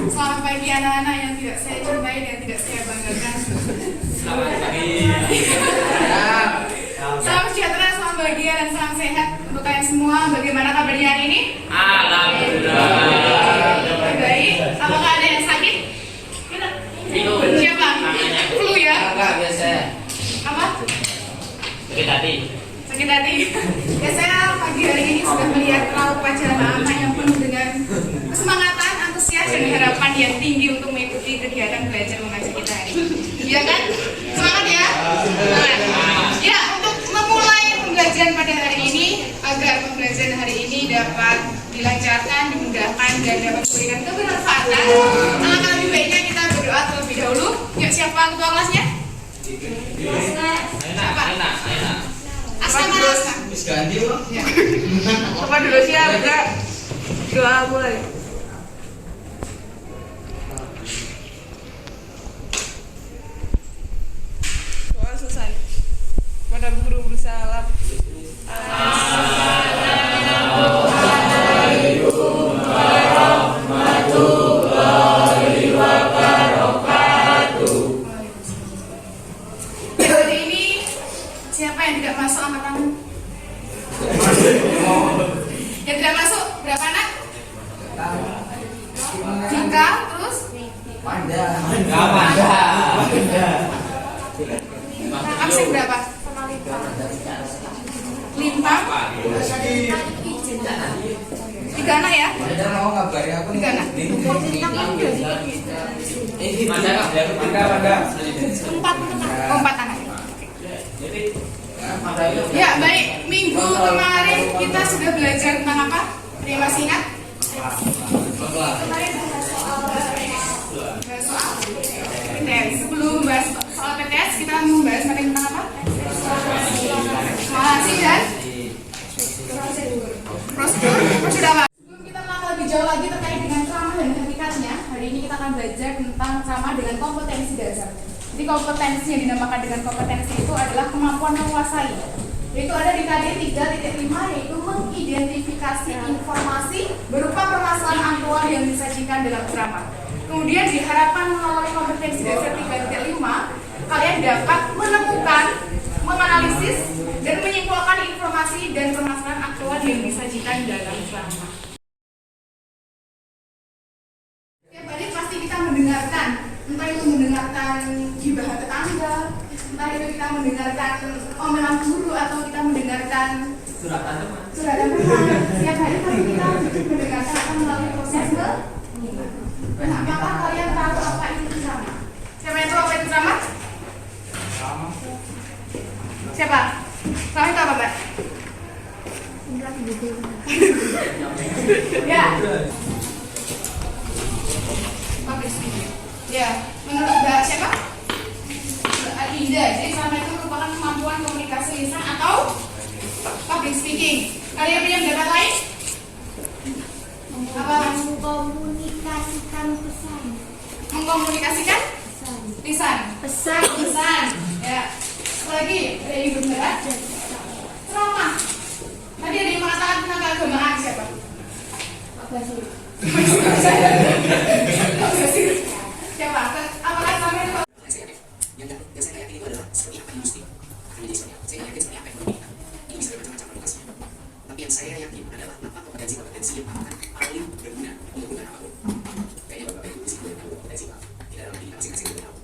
Selamat pagi anak-anak yang tidak saya cintai dan tidak saya banggakan. Selamat pagi. Salam sejahtera, salam bahagia dan salam sehat untuk kalian semua. Bagaimana kabarnya hari ini? Alhamdulillah. Baik. Apakah ada yang sakit? Siapa? Flu ya? Enggak biasa. Apa? Sakit hati. Sakit hati. Ya, saya pagi hari ini sudah melihat raut wajah anak-anak yang penuh dengan kesemangatan, antusias dan harapan yang tinggi untuk mengikuti kegiatan belajar mengajar kita hari ini. Iya kan? Semangat ya? Semangat. Ya, untuk memulai pembelajaran pada hari ini, agar pembelajaran hari ini dapat dilancarkan, dimudahkan dan dapat memberikan kebermanfaatan, alangkah lebih baiknya kita berdoa terlebih dahulu. Yuk, siapa ketua kelasnya? Enak. Asma mana Asma? Wis ganti loh. Apa dulu siap? Doa mulai. Doa selesai. Pada guru bersalam. Hari ini siapa yang tidak masuk angkat tangan? Yang tidak masuk berapa anak? Jika terus absen berapa? 5. 3 anak ya? 3 anak. 4 anak. Ya, baik. Minggu kemarin kita sudah belajar tentang apa? Ada yang masih ingat? Kemarin bahas soal PTS. Sebelum membahas soal PTS, kita membahas materi tentang apa? Simulasi dan prosedur apa? Sebelum kita melangkah lebih jauh lagi terkait dengan ceramah dan hakikatnya, hari ini kita akan belajar tentang ceramah dengan kompetensi dasar. Jadi kompetensi yang dinamakan dengan kompetensi itu adalah kemampuan menguasai. Yaitu ada di KD 3.5, yaitu mengidentifikasi informasi berupa permasalahan aktual yang disajikan dalam ceramah. Kemudian diharapkan melalui kompetensi dasar 3.5, kalian dapat menemukan, menganalisis, dan menyimpulkan informasi dan permasalahan aktual yang disajikan dalam ceramah. Setiap hari pasti kita mendengarkan, entah itu mendengarkan gibah tetangga, entah itu kita mendengarkan omelan guru atau kita mendengarkan suratan teman. Setiap hari pasti kita mendengarkan akan melalui proses penyimpanan. Nah, apakah kalian tahu apa itu ceramah? Siapa yang tahu apa itu ceramah? Siapa? Kamu tahu apa, Mbak? Ya. Public speaking. Ya, menurut Mbak siapa? Mbak Adinda. Jadi ceramah itu merupakan kemampuan komunikasi lisan atau public speaking. Kalian punya pendapat lain? Apa? Mengkomunikasikan pesan. Mengkomunikasikan? Lisan. Pesan. Ya. Lagi ada yang benar? Ceramah. Tadi ada yang mengatakan tentang keagamaan siapa? Siapa? Apakah sama itu? Yang saya yakin itu adalah seperti apa industri akan menjadi seperti apa. Saya yakin seperti apa ekonomi kita. Ini bisa bermacam-macam aplikasinya. Tapi yang saya yakin adalah apa kompetensi yang akan paling berguna untuk kebutuhan apapun. Kayaknya bapak ibu di sini tahu kompetensi apa. Kita dalam diri masing-masing kita tahu.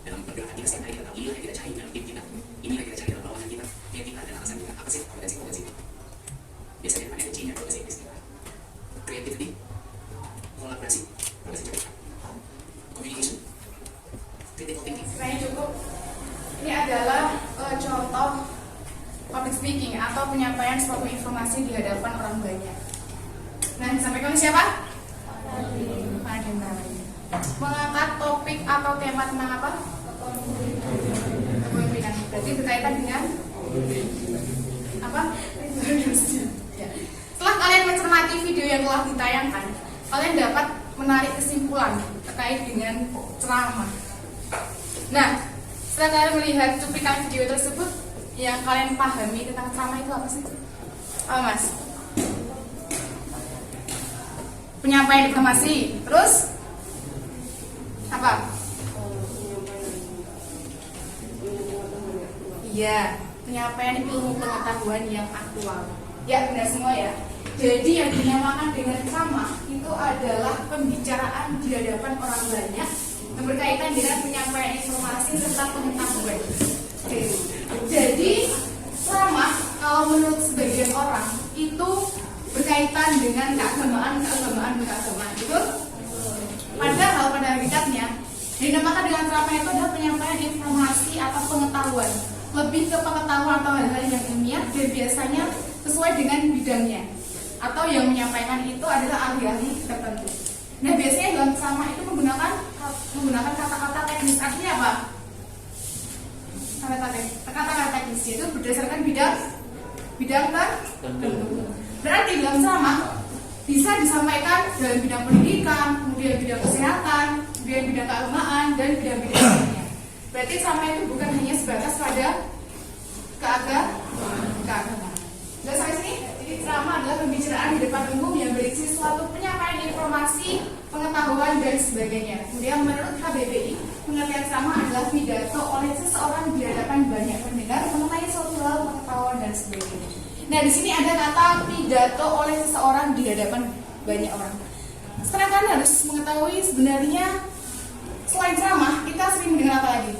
Dalam pergerakan kita setiap hari kita tahu. Inilah yang kita cari dalam tim kita. Inilah yang kita cari dalam bawahan kita. Yang kita dan atasan kita. Apa sih kompetensi itu? Biasanya ada G-nya bahasa Inggris kita. Creativity, kolaborasi, bahasa Jawa, communication, critical thinking. Saya cukup. Ini adalah contoh public speaking atau penyampaian suatu informasi di hadapan orang banyak. Nah, disampaikan oleh siapa? Pak Adinda. Mengangkat topik atau tema tentang apa? Kepemimpinan. Berarti berkaitan dengan apa? Ya. Setelah kalian mencermati video yang telah ditayangkan, kalian dapat menarik kesimpulan terkait dengan ceramah. Nah, setelah kalian melihat cuplikan video tersebut, yang kalian pahami tentang ceramah itu apa sih? Apa, Mas? penyampaian informasi. Terus Apa? Iya, penyampaian ilmu pengetahuan yang aktual. Ya, benar semua ya. Jadi yang dinamakan dengan ceramah itu adalah pembicaraan di hadapan orang banyak yang berkaitan dengan penyampaian informasi serta pengetahuan. Oke. Jadi ceramah kalau menurut sebagian orang itu berkaitan dengan keagamaan, betul? Padahal pada hakikatnya dinamakan dengan ceramah itu adalah penyampaian informasi atau pengetahuan, lebih ke pengetahuan atau hal-hal yang ilmiah dan biasanya sesuai dengan bidangnya, atau yang menyampaikan itu adalah ahli-ahli tertentu. Nah, biasanya dalam ceramah itu menggunakan kata-kata teknis. Artinya apa? Kata-kata teknis itu berdasarkan bidang tertentu. Berarti dalam ceramah bisa disampaikan dalam bidang pendidikan, kemudian bidang kesehatan, kemudian bidang keagamaan, dan bidang-bidang lainnya. Berarti ceramah itu bukan hanya sebatas pada keagamaan. Sudah sampai sini? Jadi ceramah adalah pembicaraan di depan umum yang berisi suatu penyampaian informasi, pengetahuan, dan sebagainya. Kemudian menurut KBBI, pengertian ceramah adalah pidato oleh seseorang di hadapan banyak pendengar mengenai suatu hal, pengetahuan, dan sebagainya. Nah, di sini ada kata pidato oleh seseorang di hadapan banyak orang. Sekarang kan harus mengetahui sebenarnya selain ceramah, kita sering mendengar apa lagi?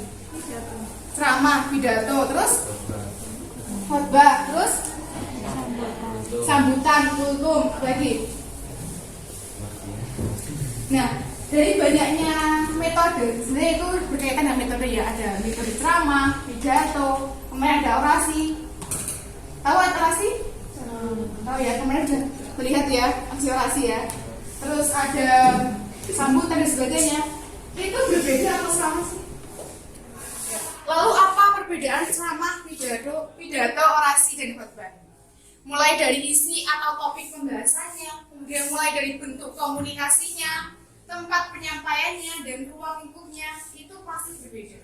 Ceramah, pidato, terus khotbah, terus sambutan, kultum, lagi. Nah, dari banyaknya metode, sebenarnya itu berkaitan dengan metode ya. Ada metode ceramah, pidato, kemudian ada orasi. Tahu orasi? Tahu ya, kemarin sudah melihat ya, aksi orasi ya. Terus ada sambutan dan sebagainya. Itu berbeda apa sama sih? Lalu apa perbedaan ceramah, pidato, orasi, dan khotbah? Mulai dari isi atau topik pembahasannya, kemudian mulai dari bentuk komunikasinya, tempat penyampaiannya, dan ruang lingkupnya, itu pasti berbeda.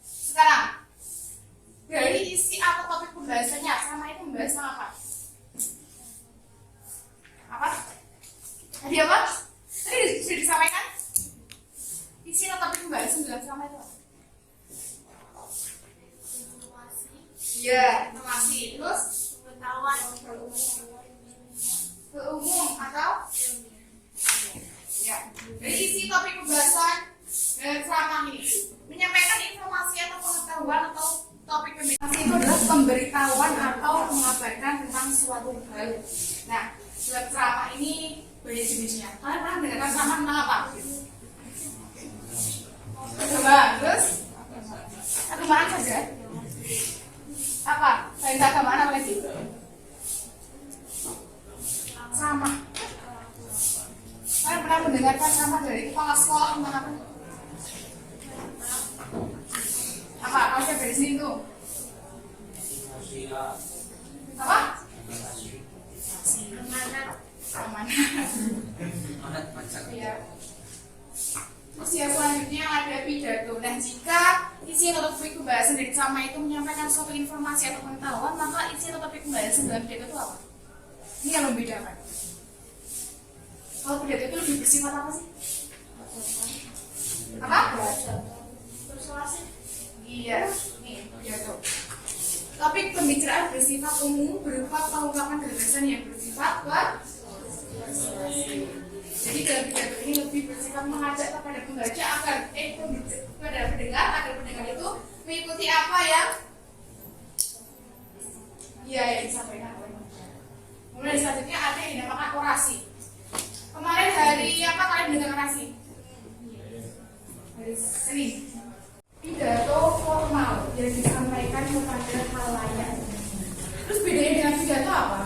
Sekarang, dari isi atau topik pembahasannya, ceramah itu membahas tentang apa? Apa? Tadi apa? Tadi sudah disampaikan? Isi atau topik pembahasan dalam ceramah itu apa? Iya, informasi. Terus pengetahuan ke umum atau ya. Dari isi topik pembahasan dan ceramah ini menyampaikan informasi atau pengetahuan atau topik pembahasan itu adalah pemberitahuan atau mengabarkan tentang suatu hal. Nah, dalam ceramah ini banyak jenisnya. Kalian pernah mendengar ceramah tentang apa? Coba, terus agama saja. Apa? Selain keagamaan apa lagi? Ceramah. Kalian pernah mendengarkan ceramah dari kepala sekolah tentang apa? Apa? Kalau saya dari sini tuh. Apa? Amanat. Iya. Terus ya selanjutnya ada pidato. Nah, jika isi atau topik pembahasan dari ceramah itu menyampaikan suatu informasi atau pengetahuan, maka isi atau topik pembahasan dalam pidato itu apa? Ini yang membedakan. Kalau pidato itu lebih bersifat apa sih? Apa? Persuasif. Iya, nih pidato. Topik pembicaraan bersifat umum berupa pengungkapan gagasan yang bersifat persuasif. Jadi dalam pidato ini lebih bersifat mengajak kepada pembaca agar kepada pendengar agar pendengar itu mengikuti apa yang disampaikan oleh pembicara. Kemudian selanjutnya ada yang dinamakan orasi. Kemarin hari apa kalian mendengar orasi? Hari Senin. Pidato formal yang disampaikan kepada khalayak. Terus bedanya dengan pidato apa?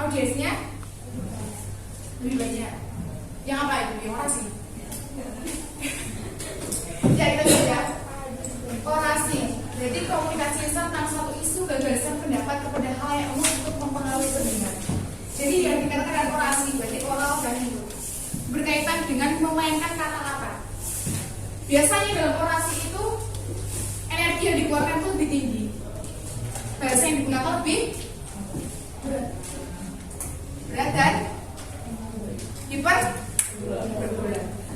Audiensnya lebih banyak. Yang apa itu? Yang orasi. Ya kita lihat orasi. Jadi komunikasi tentang suatu isu gagasan pendapat kepada halayak umum untuk mempengaruhi pendengar. Jadi yang dikatakan orasi berarti oral dan itu berkaitan dengan memainkan kata-kata. Biasanya dalam orasi itu energi yang dikeluarkan itu lebih tinggi, bahasa yang digunakan lebih berat. berat dan hiperbola.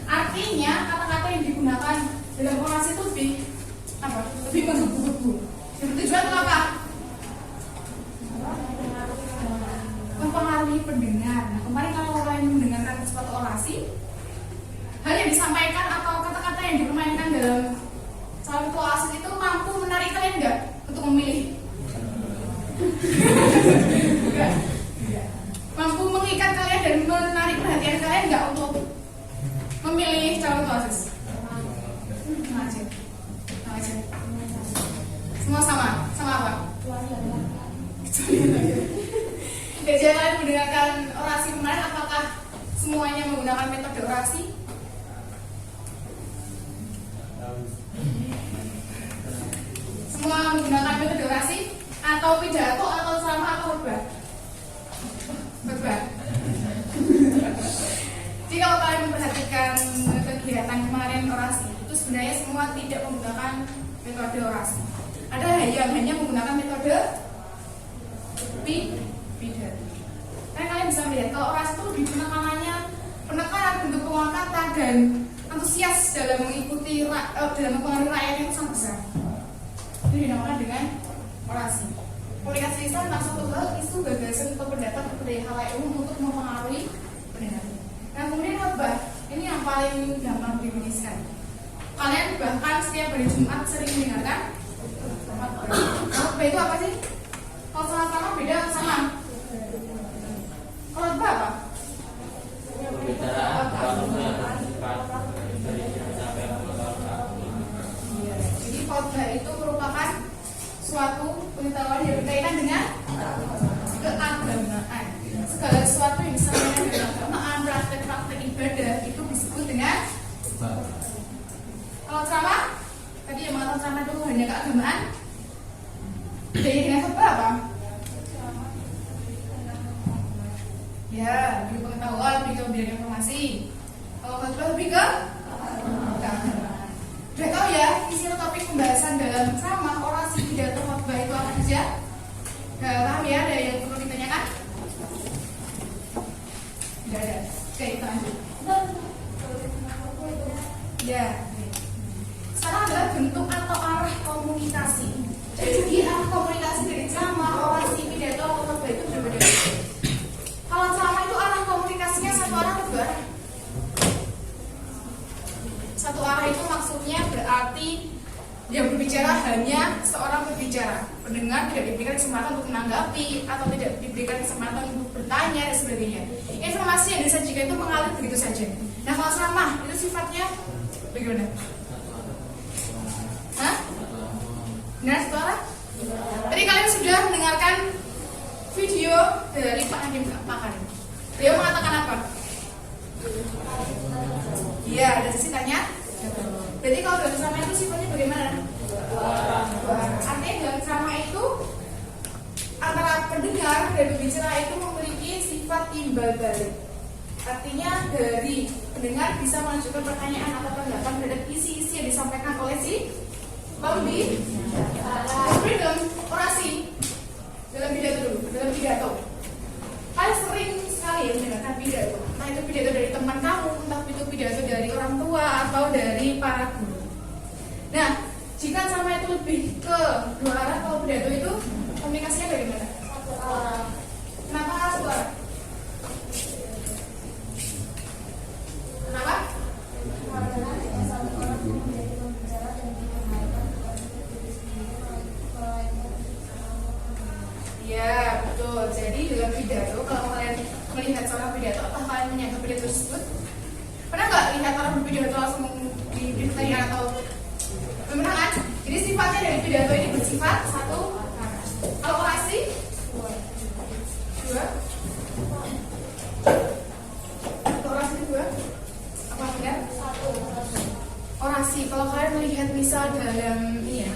Artinya kata-kata yang digunakan dalam orasi itu lebih apa? Lebih menggebu-gebu. Yang bertujuan untuk apa? Mempengaruhi pendengar. Nah, kemarin kalau kalian mendengarkan suatu orasi, hal yang disampaikan atau kata-kata yang dipermainkan dalam suatu orasi itu mampu menarik kalian enggak untuk memilih? Enggak. Mampu mengikat kalian dan menarik perhatian kalian enggak untuk memilih calon oasis? Aja. Semua sama apa? Jadi kalian mendengarkan orasi kemarin, apakah semuanya menggunakan metode orasi? Semua menggunakan metode orasi atau pidato atau ceramah atau khotbah? Khotbah. Jadi kalau kalian memperhatikan kegiatan kemarin orasi, itu sebenarnya semua tidak menggunakan metode orasi. Ada yang hanya menggunakan metode pidato. Karena kalian bisa melihat kalau orasi itu lebih penekanan bentuk pengulangan kata dan antusias dalam mengikuti dalam mempengaruhi rakyat yang sangat besar. Itu dinamakan dengan orasi. Komunikasi lisan tentang suatu hal, isu, gagasan atau pendapat budaya halayak umum untuk mempengaruhi pendengar. Nah, kemudian khotbah ini yang paling gampang didefinisikan. Kalian bahkan setiap hari Jumat sering mendengarkan khotbah itu apa sih? Kalau sama-sama beda sama. Khotbah apa? Jadi khotbah itu merupakan suatu pengetahuan yang berkaitan dengan keagamaan. Segala sesuatu yang disampaikan dengan keagamaan, praktek-praktek ibadah itu disebut dengan. Kalau ceramah, tadi yang mengatakan ceramah itu hanya keagamaan. Jadi dengan khotbah apa? Ya, lebih pengetahuan, lebih kemudian informasi. Kalau khotbah lebih ke keagamaan. Sudah tahu ya isi topik pembahasan dalam ceramah, orasi, pidato, khotbah itu apa saja? Gak paham ya? Ada yang perlu ditanyakan? Tidak ada. Oke, kita lanjut. Ya. Sekarang adalah bentuk atau arah komunikasi. Jadi arah komunikasi dari ceramah, orasi, pidato, khotbah itu berbeda. Kalau ceramah itu arah komunikasinya satu arah atau dua arah? Satu arah itu maksudnya berarti yang berbicara hanya seorang berbicara. Pendengar tidak diberikan kesempatan untuk menanggapi atau tidak diberikan kesempatan untuk bertanya dan sebagainya. Informasi yang disajikan itu mengalir begitu saja. Nah, kalau ceramah itu sifatnya bagaimana? Hah? Benar satu arah? Tadi kalian sudah mendengarkan video dari Pak Hakim Makarim. Beliau mengatakan apa? Iya, ada sesi tanya. Berarti kalau dalam ceramah itu sifatnya bagaimana? Artinya dalam ceramah itu antara pendengar dan pembicara itu memiliki sifat timbal balik. Artinya dari pendengar bisa mengajukan pertanyaan atau tanggapan terhadap isi-isi yang disampaikan oleh si pembicara. Seperti dalam orasi, dalam pidato. Kalian sering sekali ya mendengarkan pidato. Entah itu pidato dari teman kamu, entah itu pidato dari orang tua atau dari para guru. Nah, jika sama itu lebih ke dua arah, kalau pidato itu komunikasinya bagaimana? Satu arah. Kenapa harus dua arah? Kenapa? Karena satu orang menjadi pembicara dan menyampaikan diri sendiri Ya, betul. Jadi dalam pidato, kalau kalian melihat seorang pidato, atau kalian menyangka pidato tersebut, pernah nggak lihat orang berpidato langsung di pertanyaan atau pemenangan? Jadi sifatnya dari pidato ini bersifat satu arah. Kalau orasi, dua. Orasi itu dua. Apa benar? satu. Orasi, kalau kalian melihat misal dalam ini ya,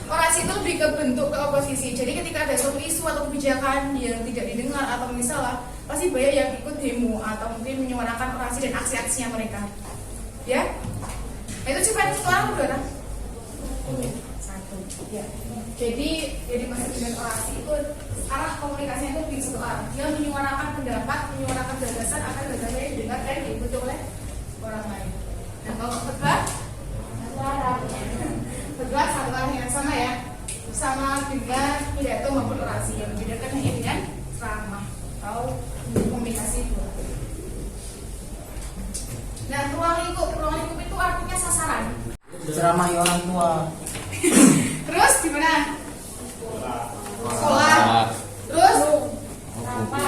orasi itu lebih ke bentuk ke oposisi. Jadi ketika ada suatu isu atau kebijakan yang tidak didengar atau misalnya, pasti banyak yang ikut demo atau mungkin menyuarakan orasi dan aksi-aksinya mereka. Ya, nah, itu sifat satu orang berapa? Satu. Ya. Jadi maksud dengan orasi itu arah komunikasinya itu lebih satu arah. Dia menyuarakan pendapat didengar dan diikuti oleh orang lain. Nah, kalau khotbah khotbah satu hal yang sama ya, sama dengan pidato maupun orasi. Yang membedakan hanya dengan ceramah atau komunikasi. Nah, ruang lingkup itu artinya sasaran. Ceramahi orang tua. Terus gimana? Sekolah. Terus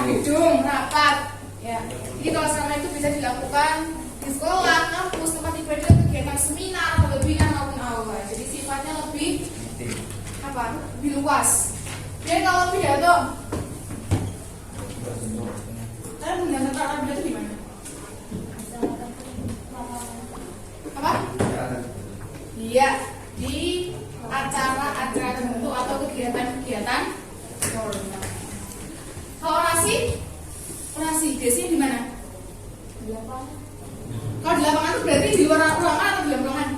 gedung, rapat. Ya. Jadi kalau selama itu bisa dilakukan di sekolah, kampus, tempat ibadah, kegiatan seminar atau webinar maupun aula. Jadi sifatnya lebih lebih luas. Jadi kalau pidato, kalian menggunakan kata pidato di mana? Apa? Iya, di acara-acara tertentu atau kegiatan-kegiatan formal. Kalau orasi biasanya di mana? Kalau di lapangan itu berarti di luar ruangan atau di dalam ruangan?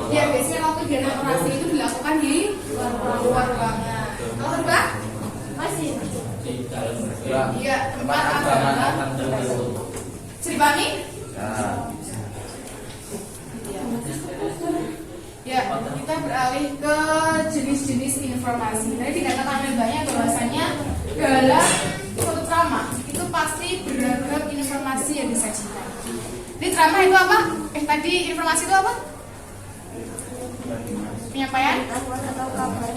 Ya, biasanya kalau kegiatan orasi itu dilakukan di luar ruangan. Kalau khotbah? Masih. Iya, tempat agama. Dipahami? Ya, kita beralih ke jenis-jenis informasi. Tadi dikatakan banyak bahwasanya dalam suatu ceramah itu pasti beragam informasi yang disajikan. Di ceramah itu apa? Tadi informasi itu apa? Penyampaian?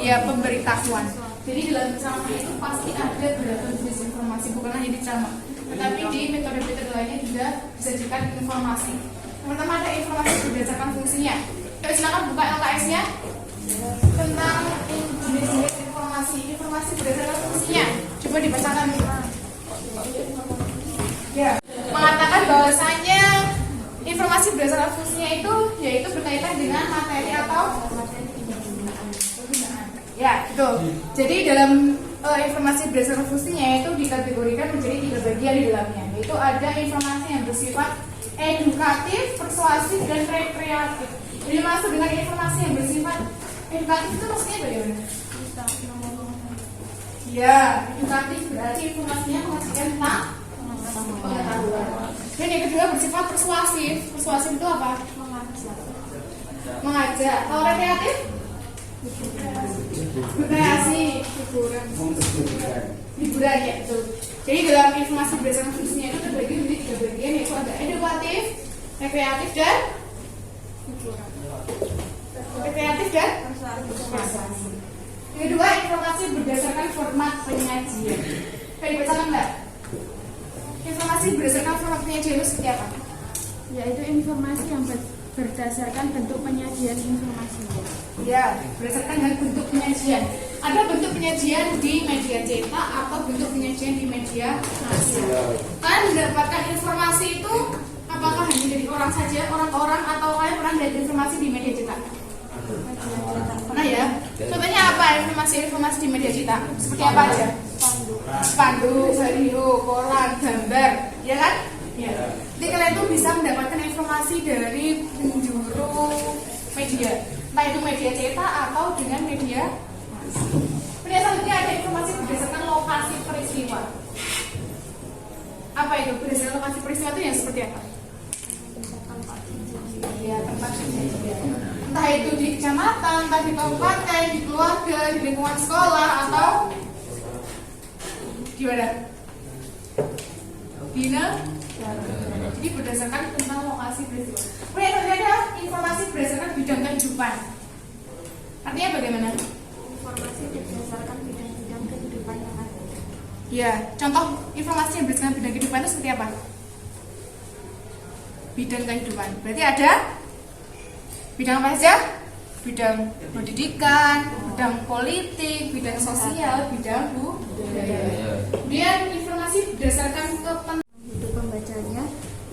Ya, pemberitahuan. Jadi dalam ceramah itu pasti ada beragam jenis informasi, bukan hanya di ceramah, tetapi di metode-metode lainnya juga disajikan informasi. Yang pertama ada informasi berdasarkan fungsinya. Yuk, silakan buka LKS-nya tentang jenis-jenis informasi berdasarkan fungsinya. Coba dibacakan. Ya, mengatakan bahwasanya informasi berdasarkan fungsinya itu yaitu berkaitan dengan materi atau ya, betul. Jadi dalam informasi berdasarkan fungsinya itu dikategorikan menjadi 3 bagian di dalamnya, yaitu ada informasi yang bersifat edukatif, persuasif, dan rekreatif. Jadi masuk dengan informasi yang bersifat edukatif itu maksudnya bagaimana? Ya, edukatif berarti informasinya menghasilkan tentang pengetahuan. Dan yang kedua bersifat persuasif. Persuasif itu apa? Mengajak. Kalau rekreatif? Rekreasi, hiburan ya, betul. Jadi dalam informasi berdasarkan fungsinya itu terbagi menjadi 3 bagian, yaitu ada edukatif, rekreatif, dan hiburan. Rekreatif dan persuasi. Yang kedua, informasi berdasarkan format penyajian. Kayak dibacakan nggak? Informasi berdasarkan format penyajian itu seperti apa? Yaitu informasi yang berdasarkan bentuk penyajian informasi. Ya, berdasarkan dengan bentuk penyajian. Ada bentuk penyajian di media cetak atau bentuk penyajian di media massa. Kalian mendapatkan informasi itu apakah hanya dari orang saja, orang-orang, atau kalian pernah lihat informasi di media cetak? Pernah ya? Contohnya apa informasi di media cetak? Seperti apa aja? Spanduk, baliho, koran, gambar, ya kan? Ya. Jadi kalian tuh bisa mendapatkan informasi dari penjuru media, entah itu media cetak atau dengan media. Kemudian selanjutnya ada informasi berdasarkan lokasi peristiwa. Apa itu berdasarkan lokasi peristiwa itu yang seperti apa? Ya, tempat kejadian. Entah itu di kecamatan, entah di kabupaten, di keluarga, di lingkungan sekolah, atau di mana? Jadi berdasarkan tentang lokasi peristiwa. Kemudian ada informasi berdasarkan bidang kehidupan. Artinya bagaimana? Informasi berdasarkan bidang-bidang kehidupan yang ada. Ya, contoh informasi yang berdasarkan bidang kehidupan itu seperti apa? Bidang kehidupan. Berarti ada bidang apa saja? Bidang pendidikan, bidang politik, bidang sosial, bidang budaya. Kemudian informasi berdasarkan Hidup pembacanya,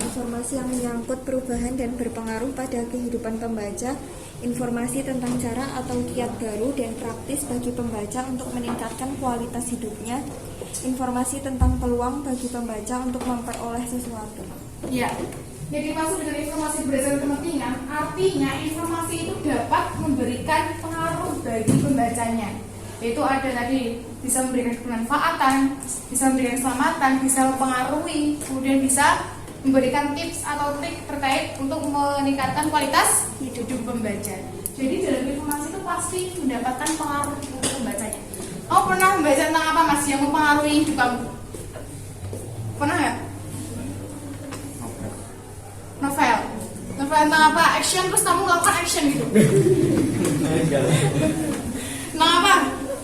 informasi yang menyangkut perubahan dan berpengaruh pada kehidupan pembaca, informasi tentang cara atau kiat baru dan praktis bagi pembaca untuk meningkatkan kualitas hidupnya, informasi tentang peluang bagi pembaca untuk memperoleh sesuatu. Ya, jadi masuk dengan informasi berdasarkan kepentingan, artinya informasi itu dapat memberikan pengaruh bagi pembacanya. Yaitu ada tadi bisa memberikan kemanfaatan, bisa memberikan keselamatan, bisa mempengaruhi, kemudian bisa memberikan tips atau trik terkait untuk meningkatkan kualitas hidup pembaca. Jadi dalam informasi itu pasti mendapatkan pengaruh untuk pembacanya. Oh, pernah membaca tentang apa Mas yang mempengaruhi hidup kamu? Pernah nggak? Novel. Novel tentang apa? Action, terus kamu melakukan action gitu. Tentang apa?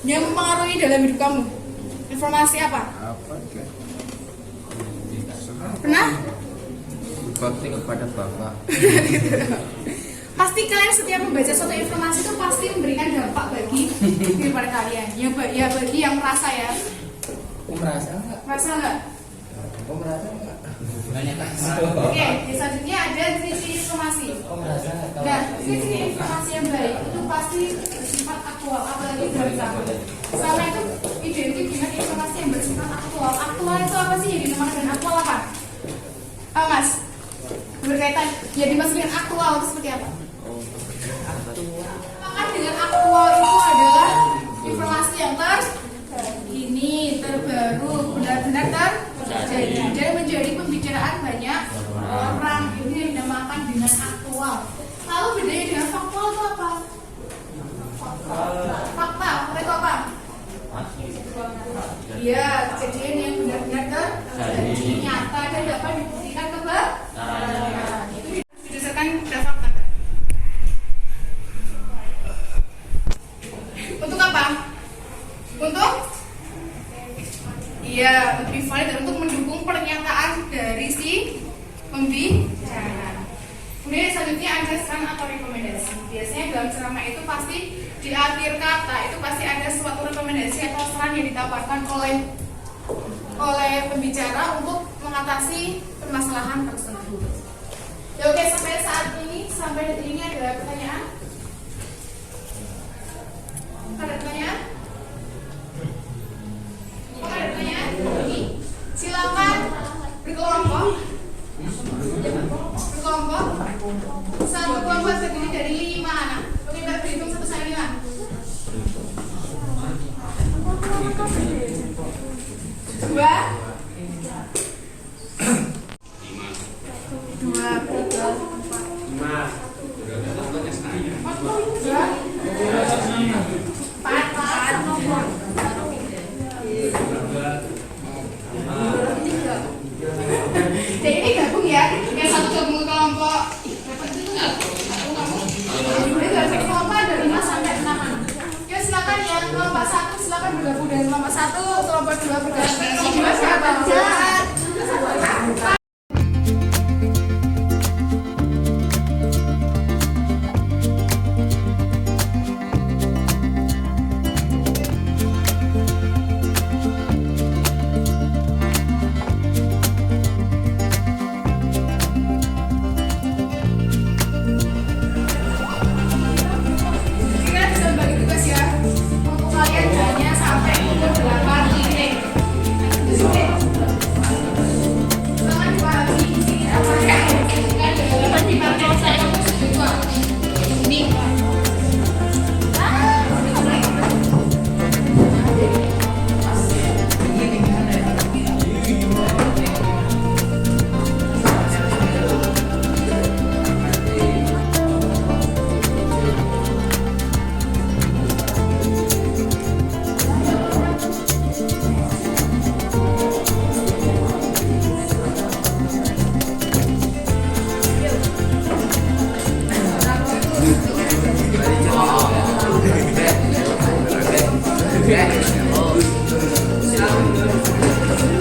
Yang mempengaruhi dalam hidup kamu? Informasi apa? Pernah? Bakti kepada Bapak. Pasti kalian setiap membaca suatu informasi itu pasti memberikan dampak bagi kepada kalian. Ya bagi yang merasa ya. Aku merasa enggak? Merasa nggak? Aku merasa enggak? Banyak kan? Oke, selanjutnya ada sisi informasi. Aku merasa enggak? Nah, sisi informasi yang baik itu pasti bersifat aktual, apalagi dari zaman. Sama itu identik dengan informasi yang bersifat aktual. Aktual itu apa sih? Yang dinamakan dengan aktual apa? Mas, berkaitan ya dimaksud dengan aktual itu seperti apa? Maka dengan aktual itu adalah informasi yang terkini, terbaru, benar-benar terjadi dan menjadi pembicaraan banyak orang. Ini yang dinamakan dengan aktual. Lalu bedanya dengan faktual itu apa? Fakta, itu apa? Iya, kejadian yang benar-benar terjadi, nyata dan dapat dibuktikan kebenaran. Itu berdasarkan data fakta. Untuk apa? Untuk iya, lebih valid dan untuk mendukung pernyataan dari si pembicara. Kemudian selanjutnya ada saran atau rekomendasi. Biasanya dalam ceramah itu pasti di akhir kata itu pasti ada suatu rekomendasi atau saran yang ditawarkan oleh pembicara untuk mengatasi permasalahan tersebut. Ya oke, sampai saat ini, sampai detik ini ada pertanyaan? Ada pertanyaan? Oh, ada pertanyaan? Silakan berkelompok. Berkelompok. Satu kelompok terdiri dari 5 anak. Oke, Mbak, berhitung 1 sampai 5. 2 Jadi ini gabung ya, yang satu gabung ke kelompok. Ini dari kelompok ada 5 sampai 6. Oke, silakan ya kelompok 1 silakan bergabung dengan kelompok 1, kelompok 2 bergabung dengan kelompok 2 siapa? Kita bisa bagi tugas ya. Untuk kalian hanya sampai pukul 8 ini. Oke. Jangan dipahami isi apa yang kan dalam dipakai saya juga. Ini.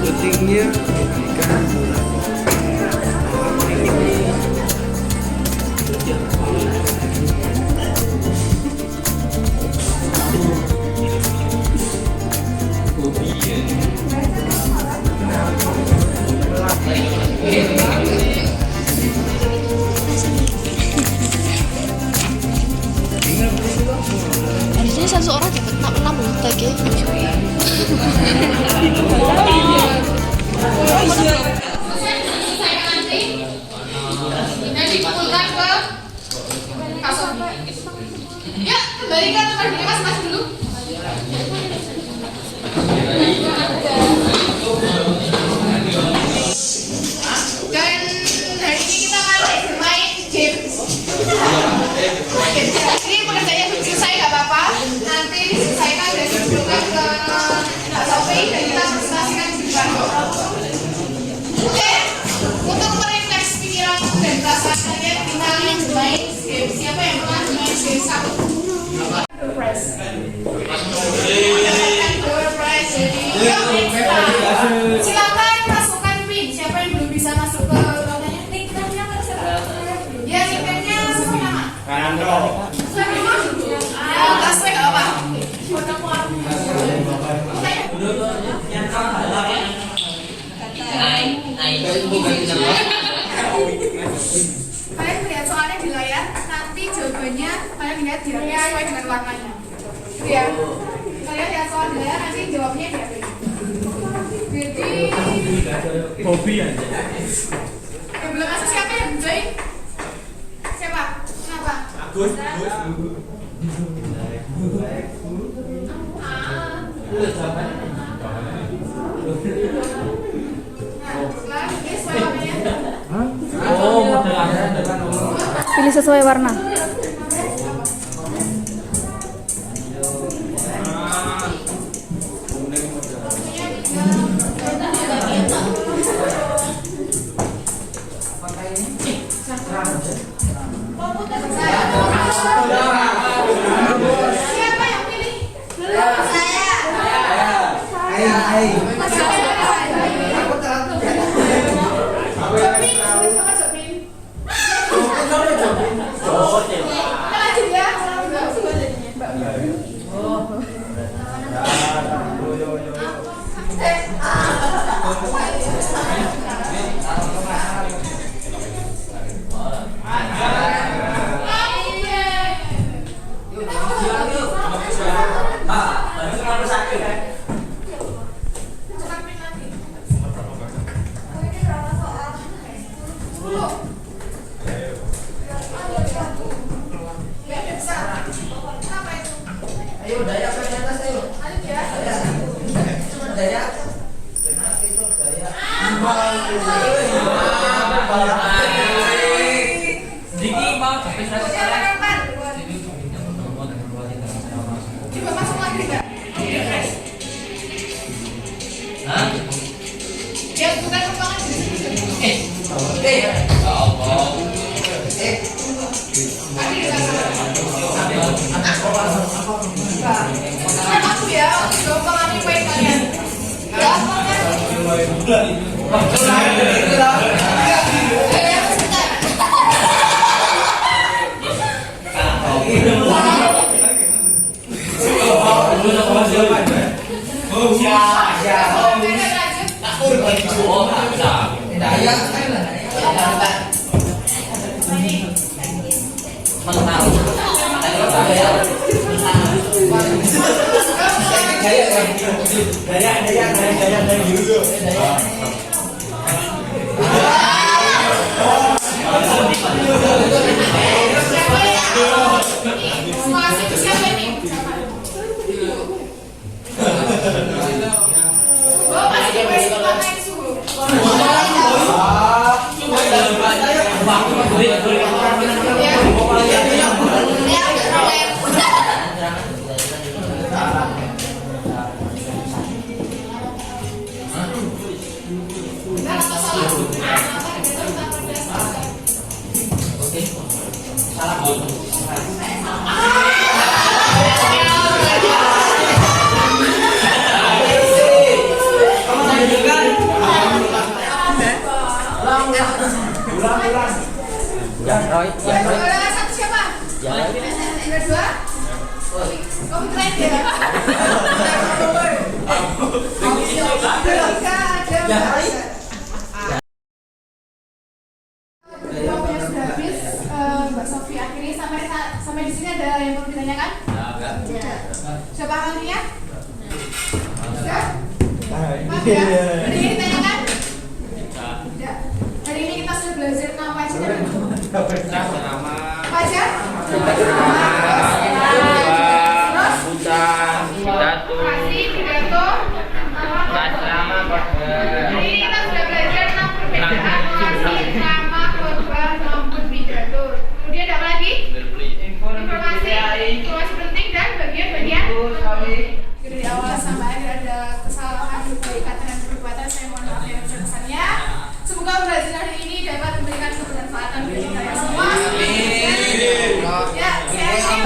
Pentingnya pendidikan. Harusnya satu orang dapat 6 loh tadi. Dan dikumpulkan ke kasur. Ya, kembali ke tempat diri masing-masing dulu. survei dan kita presentasikan juga. Oke, untuk merefleks pikiran dan perasaan kalian, kita mulai game. Siapa yang pernah main game 1? Door prize. Mendapatkan door prize. Jadi, silakan masukkan pin. Siapa yang belum bisa masuk ke rotanya? Nickname-nya nggak bisa. Ya, nickname-nya sesuai nama. Sesuai nama. Tasnya nggak apa. Kalian lihat soalnya di layar, nanti jawabannya kalian lihat di layar sesuai dengan warnanya. Gitu ya. Kalian lihat soal di layar, nanti jawabnya di layar. Jadi Hobi aja. yang belum masuk siapa yang join? Siapa? Kenapa? Gus. Pilih sesuai warna. Siapa yang pilih? Coba masuk lagi nggak? Ya bukan ruangan di sini. Aku ya, coba kami main kalian. Ya, siapa ini? Oh, masih di bawah pakai suhu. Satu siapa? Dua. Kamu keren ya? Waktunya sudah habis, Mbak Sofi. Akhirnya sampai di sini ada yang perlu ditanyakan? Siapa ahlinya? Sudah? Maaf ya? Ada yang ditanyakan? Tidak. Hari ini kita sudah belajar nama wajib. Wajib? Hari ini kita sudah belajar tentang perbedaan orasi, nama, khotbah, maupun pidato. Kemudian ada apa lagi? Informasi penting dan bagian-bagian. Dari awal sampai akhir ada kesalahan dari kata dan perbuatan saya mohon maaf yang sebesarnya. Semoga pembelajaran hari ini dapat memberikan kebermanfaatan bagi kita semua. Ya, saya ini